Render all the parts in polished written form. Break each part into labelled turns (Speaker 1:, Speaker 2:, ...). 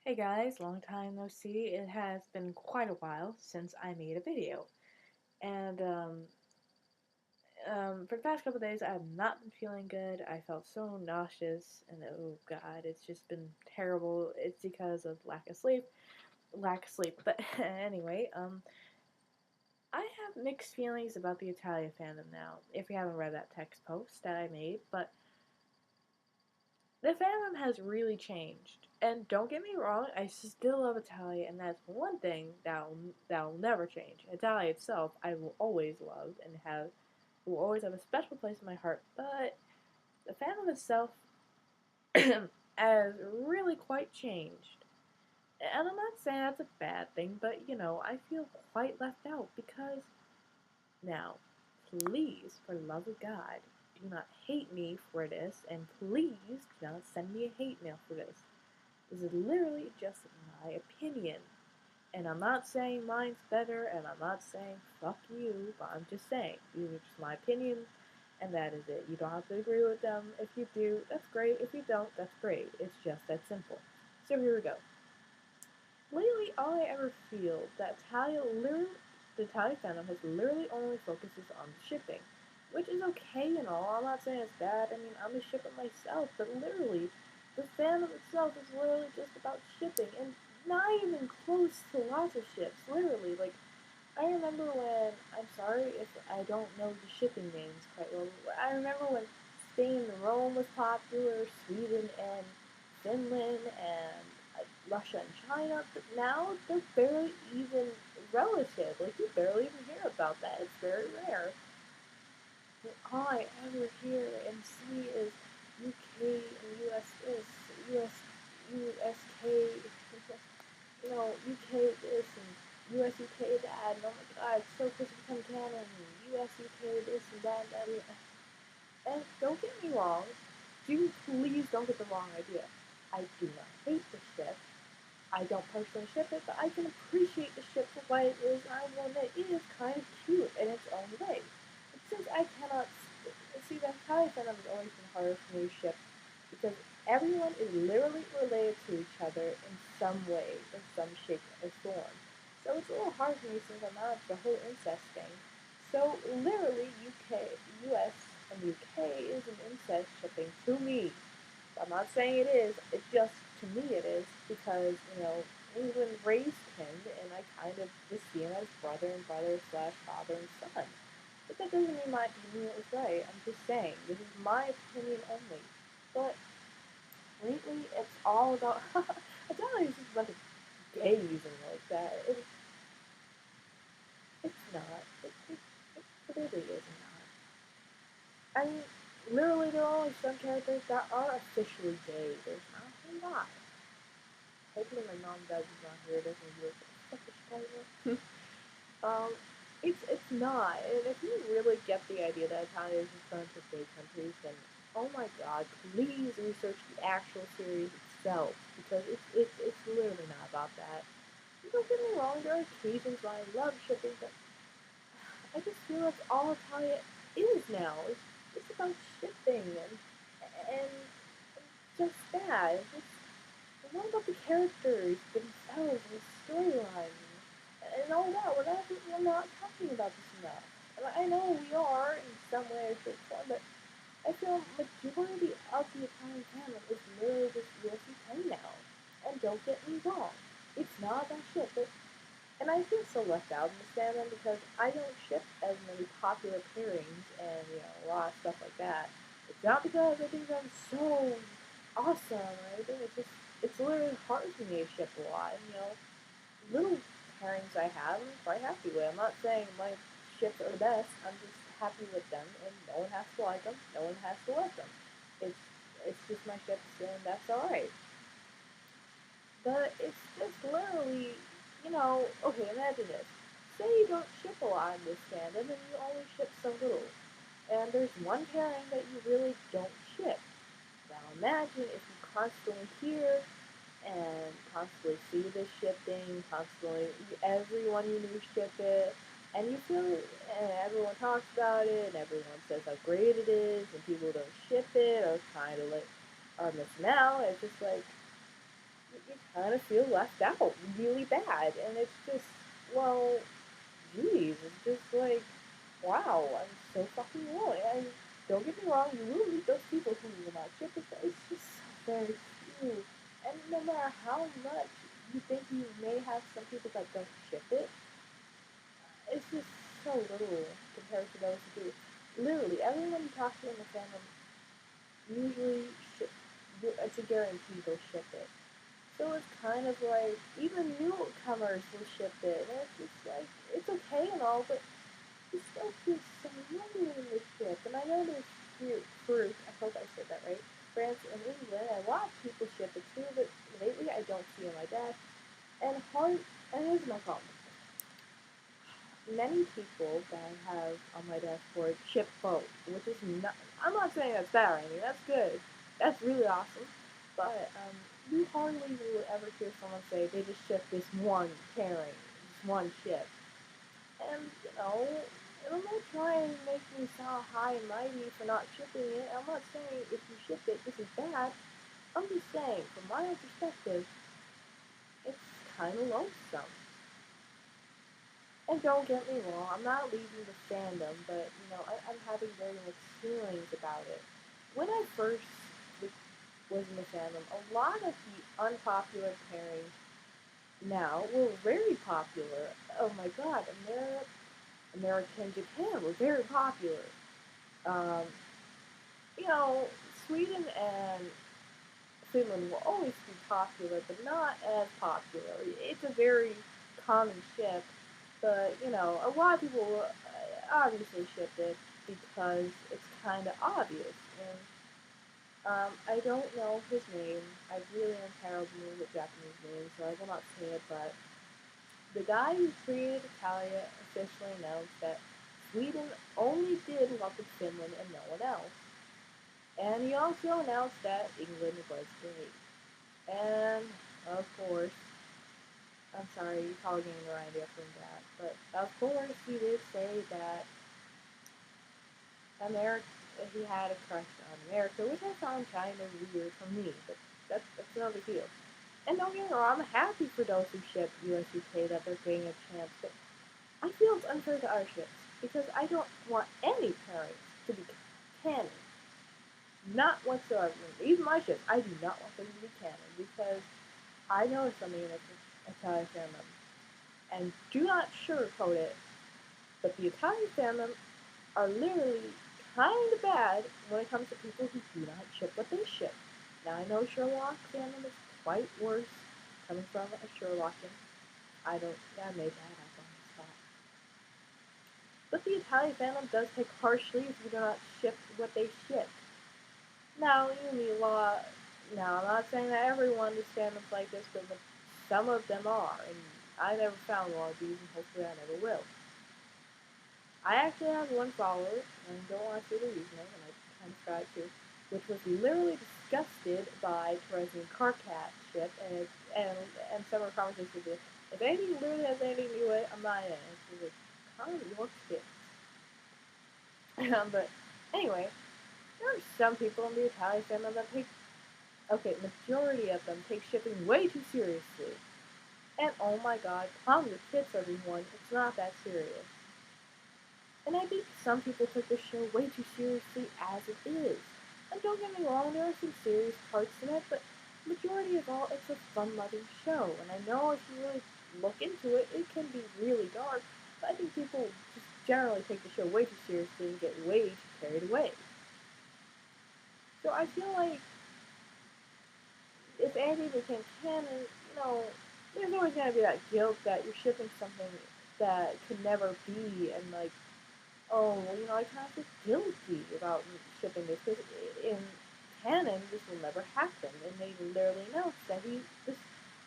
Speaker 1: Hey guys, long time no see. It has been quite a while since I made a video. And for the past couple days, I have not been feeling good. I felt so nauseous, and oh god, it's just been terrible. It's because of lack of sleep. Lack of sleep. But anyway, I have mixed feelings about the Italia fandom now, if you haven't read that text post that I made, but the fandom has really changed. And don't get me wrong, I still love Italia, and that's one thing that'll never change. Italia itself, I will always love and will always have a special place in my heart. But the fandom itself has really quite changed. And I'm not saying that's a bad thing, but I feel quite left out because now, please, for the love of God, do not hate me for this, and please do not send me a hate mail for this. This is literally just my opinion. And I'm not saying mine's better, and I'm not saying fuck you, but I'm just saying these are just my opinions, and that is it. You don't have to agree with them. If you do, that's great. If you don't, that's great. It's just that simple. So here we go. Lately, all I ever feel that the Italian fandom has literally only focuses on shipping, which is okay and all. I'm not saying it's bad. I mean, I'm a shipper myself, but literally, the fandom itself is literally just about shipping, and not even close to lots of ships. Literally, like I remember when I'm sorry if I don't know the shipping names quite well. But I remember when Spain and Rome was popular, Sweden and Finland, and Russia and China. But now they're barely even relative. Like you barely even hear about that. It's very rare. All I ever hear and see is UK and US this, US USK UK this and US UK that, and oh my god, it's so close to become canon, and US UK this and that, and don't get me wrong, please don't get the wrong idea. I do not hate the ship. I don't personally ship it, but I can appreciate the ship for what it is, and I will admit it is kind of cute in its own way. But since I cannot see the entire fandom has always been harder for me to ship because everyone is literally related to each other in some way, in some shape or form. So it's a little hard for me since I'm not the whole incest thing. So literally, US, and UK is an incest shipping to me. I'm not saying it is. It's just to me it is because England raised him, and I kind of just see him as brother and brother slash father and son. But that doesn't mean my opinion is right. I'm just saying this is my opinion only. But lately, it's all about. I don't know. It's just a bunch of gays and like that. It's not. It really is not. I mean, literally, there are only some characters that are officially gay. There's not a lot. Hopefully my mom does not hear this and be like, what the fuck is she talking about? It's not. And if you really get the idea that Italia is just a bunch of gay countries, then oh my god, please research the actual series itself because it's literally not about that. And don't get me wrong, there are occasions when I love shipping, but I just feel that's all Italia is now. It's about shipping and just that. It's what about the characters themselves and the storyline and all that? We're not talking about this enough. And I know we are in some way or shape or form, but I feel majority of the Italian canon is literally just USUK now. And don't get me wrong, it's not about shit, but and I feel so left out in this fandom because I don't ship as many popular pairings and a lot of stuff like that. It's not because I think I'm so awesome or anything. It's literally hard for me to ship a lot. Little pairings I have, I'm quite happy with. I'm not saying my ships are the best. I'm just happy with them, and no one has to like them. No one has to like them. It's it's just my ships, and that's all right. But it's just literally, okay, imagine this. Say you don't ship a lot in this fandom and you only ship so little. And there's one pairing that you really don't ship. Now imagine if you constantly hear and constantly see this shipping, constantly, everyone you knew ship it, and you feel, and everyone talks about it, and everyone says how great it is, and people don't ship it, or kind of like, are missing out. It's just like, you kind of feel left out really bad. And it's just, well, geez, it's just like, wow, I'm so fucking wrong. And don't get me wrong, you will meet those people who will not ship it, but it's just so very few. And no matter how much you think you may have some people that don't ship it, it's just so little compared to those who do. Literally, everyone you talk to in the fandom usually ship. It's a guarantee they'll ship it. So it's kind of like even newcomers will ship it, and it's just like it's okay and all, but it still feels so lonely in this ship. And I know there's fruit. I hope I said that right. France and England, and a lot of people ship it too, but lately I don't see on my desk. And hard. And here's my problem. Many people that I have on my dashboard ship both, which is not. I'm not saying that's bad or anything. That's good. That's really awesome. But you hardly will ever hear someone say they just ship this one pairing, this one ship. And it'll not try and make me sound high and mighty for not shipping it. I'm not saying if you ship it, this is bad. I'm just saying, from my own perspective, it's kind of lonesome. And don't get me wrong, I'm not leaving the fandom, but I'm having very mixed feelings about it. When I first was in the fandom, a lot of the unpopular pairings now were very popular. Oh my god, American Japan were very popular. Um, you know, Sweden and Finland will always be popular, but not as popular. It's a very common ship, but a lot of people will obviously ship it because it's kind of obvious. And I don't know his name. I really am terrible with Japanese names, so I will not say it, but the guy who created Italia officially announced that Sweden only did love with Finland and no one else. And he also announced that England was great. And, of course, I'm sorry, you're probably getting your idea from that, but of course he did say that America, he had a crush on America, which I found kind of weird for me, but that's no big deal. And don't get me wrong, I'm happy for those who ship US UK that they're getting a chance, but I feel it's unfair to other ships because I don't want any pairings to be canon. Not whatsoever. Even my ships, I do not want them to be canon because I know something in Italian fandom. And do not sugarcoat it, but the Italian fandom are literally kind of bad when it comes to people who do not ship what they ship. Now I know Sherlock fandom is quite worse coming from a Sherlockian. I made that up on the spot. But the Italian fandom does take harshly if you do not ship what they ship. Now, you need a lot. Now, I'm not saying that everyone is fandoms like this, but some of them are, and I never found one of these, and hopefully I never will. I actually have one follower, and I don't want to say the reason, and I kind of tried to, which was literally disgusted by Teresian Carcat ship, and summer conversations with, if anything literally has anything to do with it, I'm not in it. It's like, kind of your shit. But anyway, there are some people in the Italian fandom that take, okay, majority of them take shipping way too seriously. And oh my god, calm your tits, everyone. It's not that serious. And I think some people took this show way too seriously as it is. And don't get me wrong, there are some serious parts in it, but majority of all, it's a fun-loving show. And I know if you really look into it, it can be really dark, but I think people just generally take the show way too seriously and get way too carried away. So I feel like if anything became canon, there's always gonna be that guilt that you're shipping something that could never be, and like, oh, I kind of feel guilty about shipping this because in canon this will never happen, and they literally announced that this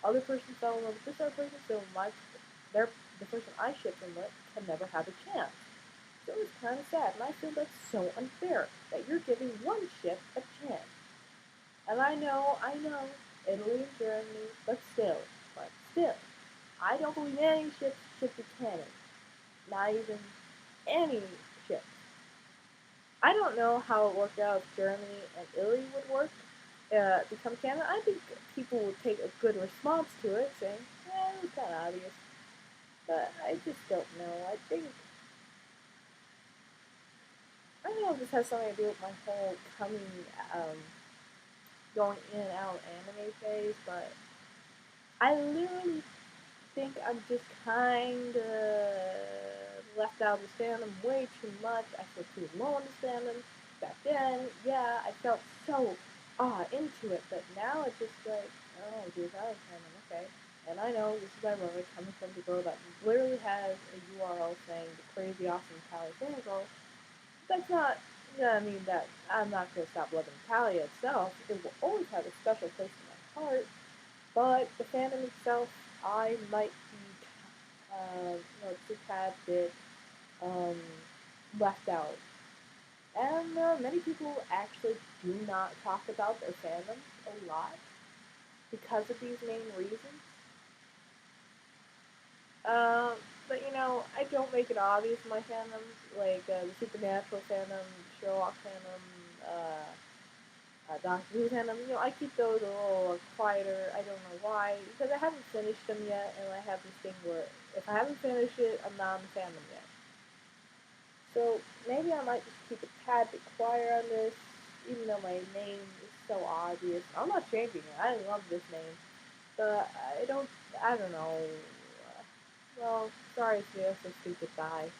Speaker 1: other person fell in love with this other person, so the person I shipped him with can never have a chance. So it's kind of sad, and I feel that's so unfair that you're giving one ship a chance. And I know, Italy and Germany, but still, I don't believe any ship should be canon. Not even any ship. I don't know how it worked out if Germany and Italy would work, become canon, I think people will take a good response to it, saying, "Eh, it's kind of obvious." But I just don't know. I don't know if this has something to do with my whole um, going in and out anime phase, but I literally think I'm just kind of left out of this fandom way too much. I feel too alone in this fandom. Back then, yeah, I felt so into it, but now it's just like, oh, dude, I was fandom, okay. And I know this is ironic coming from the girl that literally has a URL saying the crazy awesome Italian fangirl. That's not gonna mean that I'm not gonna stop loving Italia itself. It will always have a special place in my heart, but the fandom itself, I might be, just a tad bit um, left out. And many people actually do not talk about their fandoms a lot because of these main reasons. Um, but I don't make it obvious in my fandoms, like the Supernatural fandom, Sherlock fandom, Doctor Who fandom. I keep those a little quieter. I don't know why, because I haven't finished them yet, and I have this thing where if I haven't finished it, I'm not in the fandom yet. So maybe I might just keep a tad bit quieter on this, even though my name is so obvious. I'm not changing it. I love this name, but I don't know. Well, sorry, Theo, so stupid. Bye.